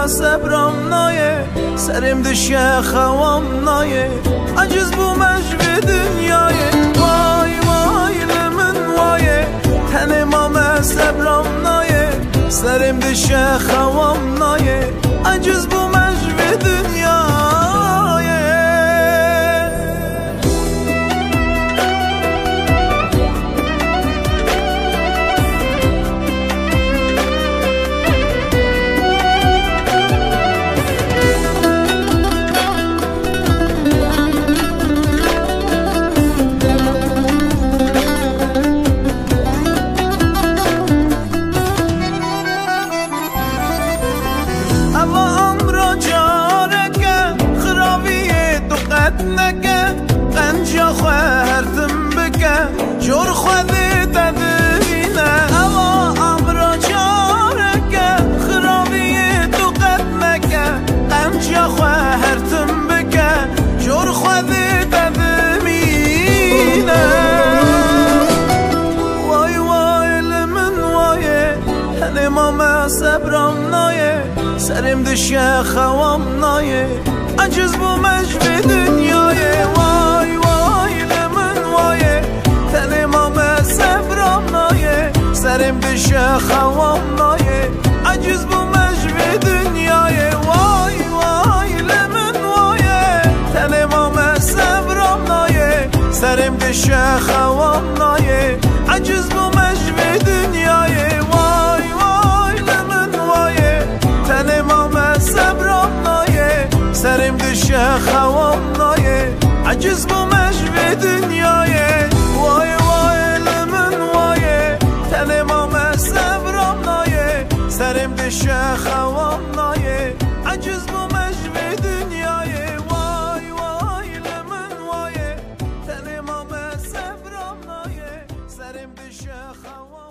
صبرم نایه سرم دشه خوام نایه عجز بو مجوی دنیایه وای وای لمن وایه تن مام صبرم نایه سرم دشه خوام نایه عجز بو مجوی دنیایه جور خودی تدبینه اما امرا چارکه خرابی تو قد مکه قنجا خوهرتم بکه جور خودی تدبینه وای وای لمن وایه هنه ماما صبرم نایه سرم دشه خوام نایه عجز بو مجوی دنیایه وای وای لمن وایه تن مام صبرم نایه سرم دشه خوام نایه عجز بو مجوی دنیایه وای وای لمن وایه تن مام صبرم نایه سرم دشه خوام نایه عجز بو مجوی دنیایه وای وای لمن وایه تن مام صبرم نایه سرم دشه خوام نایه عجز بو مجوی دنیایه وای وای لمن وایه تن مام صبرم نایه سرم دشه خوام نایه عجز بو مجوی دنیایه وای وای لمن وایه تن مام صبرم نایه سرم دشه خوام